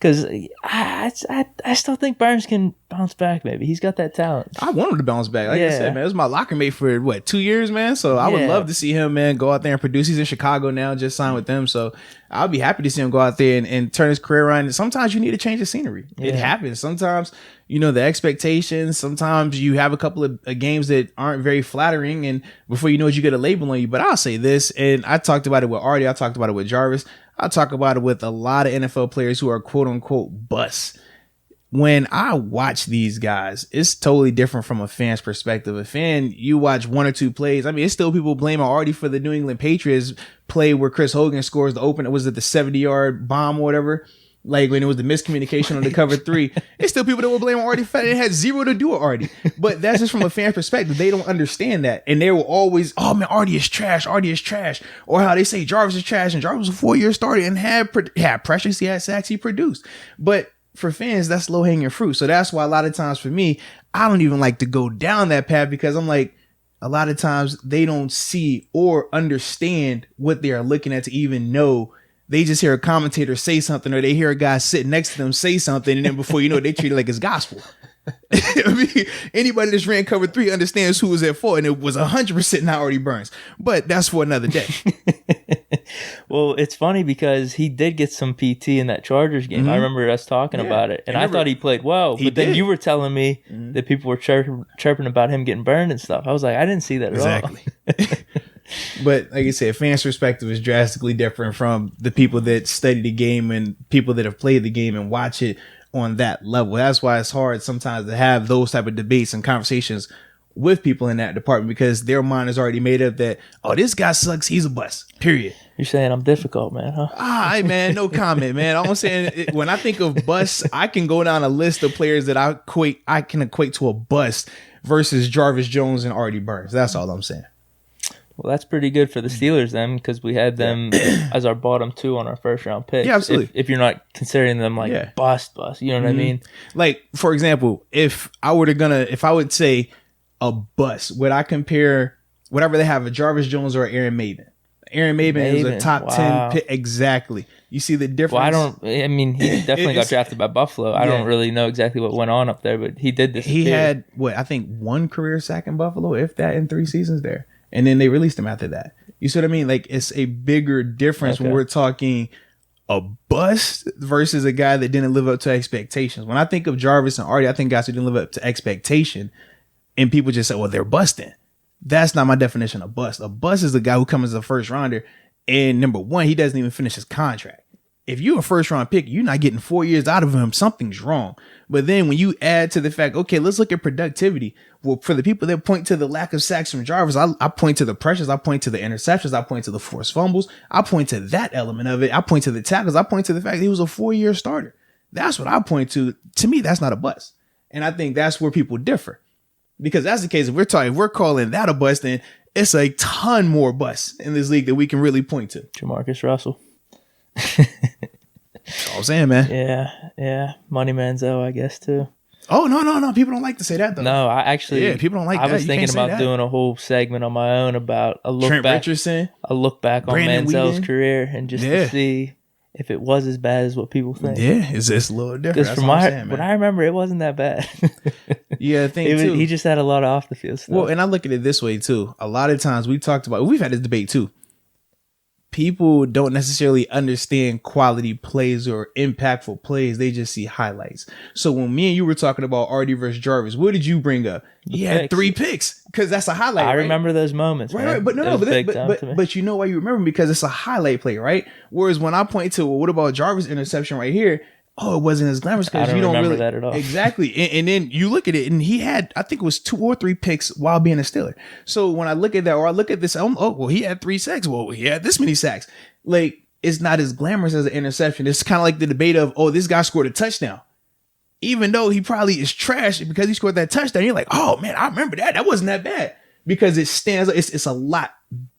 Because I still think Burns can bounce back, maybe. He's got that talent. I want him to bounce back. Like I said, man, it was my locker mate for, 2 years, man? So I would love to see him, man, go out there and produce. He's in Chicago now, just signed with them. So I'll be happy to see him go out there and turn his career around. And sometimes you need to change the scenery. Yeah. It happens. Sometimes, the expectations, sometimes you have a couple of games that aren't very flattering. And before you know it, you get a label on you. But I'll say this, and I talked about it with Artie. I talked about it with Jarvis. I talk about it with a lot of NFL players who are quote unquote busts. When I watch these guys, it's totally different from a fan's perspective. A fan, you watch one or two plays. I mean, it's still people blaming Artie for the New England Patriots play where Chris Hogan scores the opener. Was it the 70-yard bomb or whatever? Like when it was the miscommunication on the cover 3. It's still people that will blame Artie for that. It had zero to do with Artie. But that's just from a fan's perspective. They don't understand that. And they will always, oh man, Artie is trash. Artie is trash. Or how they say Jarvis is trash. And Jarvis was a 4-year starter and had pressures. He had sacks. He produced. But for fans, that's low hanging fruit. So that's why a lot of times for me, I don't even like to go down that path because I'm like, a lot of times they don't see or understand what they are looking at to even know. They just hear a commentator say something or they hear a guy sitting next to them say something. And then before you know it, they treat it like it's gospel. I mean, anybody that's ran cover 3 understands who was at fault. And it was 100% not Artie Burns. But that's for another day. Well, it's funny because he did get some PT in that Chargers game. I remember us talking about it. And I thought he played well. But then you were telling me that people were chirping about him getting burned and stuff. I was like, I didn't see that at all. But like I said, fans' perspective is drastically different from the people that study the game and people that have played the game and watch it on that level. That's why it's hard sometimes to have those type of debates and conversations with people in that department because their mind is already made up that, oh, this guy sucks. He's a bust. Period. You're saying I'm difficult, man, huh? Hey, man, no comment, man. All I'm saying, when I think of busts, I can go down a list of players that I can equate to a bust versus Jarvis Jones and Artie Burns. That's all I'm saying. Well, that's pretty good for the Steelers then, because we had them as our bottom 2 on our first round pick. Yeah, absolutely. If you're not considering them like bust, you know what I mean? Like, for example, if I would say a bust, would I compare whatever they have, a Jarvis Jones or Aaron Maven? Aaron Maven is a top 10 pick. Exactly. You see the difference? Well, he definitely got drafted by Buffalo. I don't really know exactly what went on up there, but he did disappear. He had, I think 1 career sack in Buffalo, if that, in 3 seasons there. And then they released him after that. You see what I mean? Like, it's a bigger difference when we're talking a bust versus a guy that didn't live up to expectations. When I think of Jarvis and Artie, I think guys who didn't live up to expectation. And people just say, well, they're busting. That's not my definition of bust. A bust is a guy who comes as a first rounder. And number 1, he doesn't even finish his contract. If you're a first round pick, you're not getting 4 years out of him. Something's wrong. But then when you add to the fact, okay, let's look at productivity. Well, for the people that point to the lack of sacks from Jarvis, I point to the pressures. I point to the interceptions. I point to the forced fumbles. I point to that element of it. I point to the tackles. I point to the fact that he was a 4-year starter. That's what I point to. To me, that's not a bust. And I think that's where people differ. Because that's the case. If we're calling that a bust, then it's a ton more busts in this league that we can really point to. Jamarcus Russell. That's all I'm saying, man. Yeah. Money Manziel, I guess, too. Oh, no. People don't like to say that, though. No, I actually... Yeah, people don't like that. I was thinking about doing a whole segment on my own about a look back on Brandon Manziel's Whedon. Career and just to see if it was as bad as what people think. Yeah, it's just a little different. That's what I'm saying, man. What I remember, it wasn't that bad. Yeah, I think, too. He just had a lot of off-the-field stuff. Well, and I look at it this way, too. A lot of times we've had this debate, too. People don't necessarily understand quality plays or impactful plays. They just see highlights. So when me and you were talking about Artie versus Jarvis, what did you bring up? He had 3 picks because that's a highlight. I remember those moments. Right. But but you know why you remember them? Because it's a highlight play, right? Whereas when I point to, well, what about Jarvis' interception right here? Oh, it wasn't as glamorous because you don't remember really that at all. Exactly. And then you look at it, and he had, I think it was 2 or 3 picks while being a Steeler. So when I look at that, or I look at this, well, he had 3 sacks. Well, he had this many sacks. Like, it's not as glamorous as an interception. It's kind of like the debate of, oh, this guy scored a touchdown. Even though he probably is trash because he scored that touchdown, you're like, oh man, I remember that. That wasn't that bad because it stands. It's a lot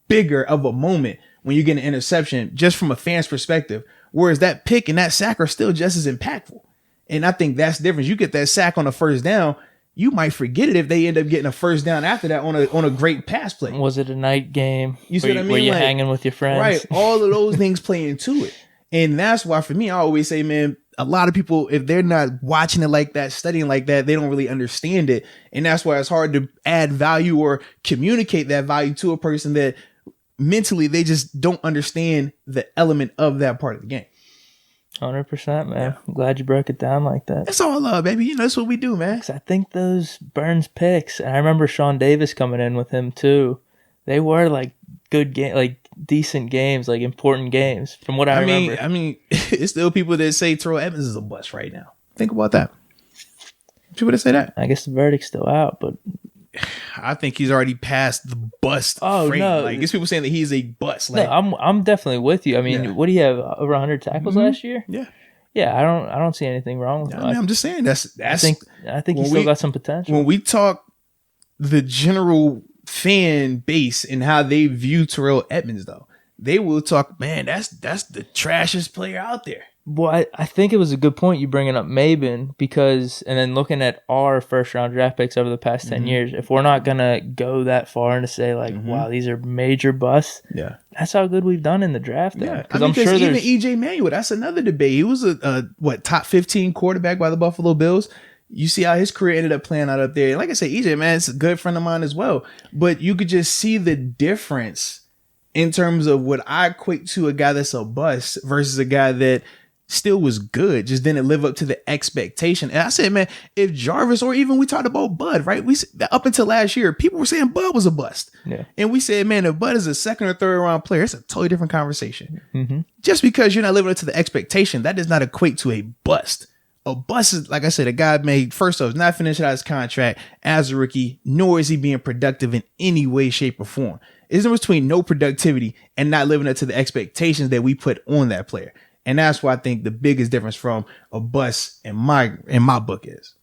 bigger of a moment when you get an interception, just from a fan's perspective. Whereas that pick and that sack are still just as impactful. And I think that's different. You get that sack on a first down, you might forget it if they end up getting a first down after that on a great pass play. Was it a night game? You see what I mean? Were you hanging with your friends? Right. All of those things play into it. And that's why, for me, I always say, man, a lot of people, if they're not watching it like that, studying like that, they don't really understand it. And that's why it's hard to add value or communicate that value to a person that mentally they just don't understand the element of that part of the game. 100%, man. I'm glad you broke it down like that. That's all I love, baby. That's what we do, man. I think those Burns picks, and I remember Sean Davis coming in with him too. They were like good game, like decent games, like important games from what I remember. I mean, it's still people that say Terrell Evans is a bust right now. Think about that. People that say that. I guess the verdict's still out, but I think he's already past the bust. Oh frame. no! Like, there's people saying that he's a bust. Like, no, I'm definitely with you. I mean, what do you have, over 100 tackles last year? Yeah. I don't see anything wrong with him. I'm just saying that's. I think he's still got some potential. When we talk the general fan base and how they view Terrell Edmonds, though, they will talk, man, that's the trashiest player out there. Well, I think it was a good point you bringing up Maben, because, and then looking at our first round draft picks over the past 10 years, if we're not going to go that far and to say like, wow, these are major busts, that's how good we've done in the draft. Yeah, because I'm sure even EJ Manuel, that's another debate. He was a top 15 quarterback by the Buffalo Bills. You see how his career ended up playing out up there. And like I said, EJ, man, it's a good friend of mine as well. But you could just see the difference in terms of what I equate to a guy that's a bust versus a guy that still was good, just didn't live up to the expectation. And I said, man, if Jarvis, or even we talked about Bud, right? We up until last year, people were saying Bud was a bust. Yeah. And we said, man, if Bud is a second or third round player, it's a totally different conversation. Mm-hmm. Just because you're not living up to the expectation, that does not equate to a bust. A bust is, like I said, a guy made, first off, not finishing out his contract as a rookie, nor is he being productive in any way, shape, or form. It's the difference between no productivity and not living up to the expectations that we put on that player. And that's why I think the biggest difference from a bust in my book is.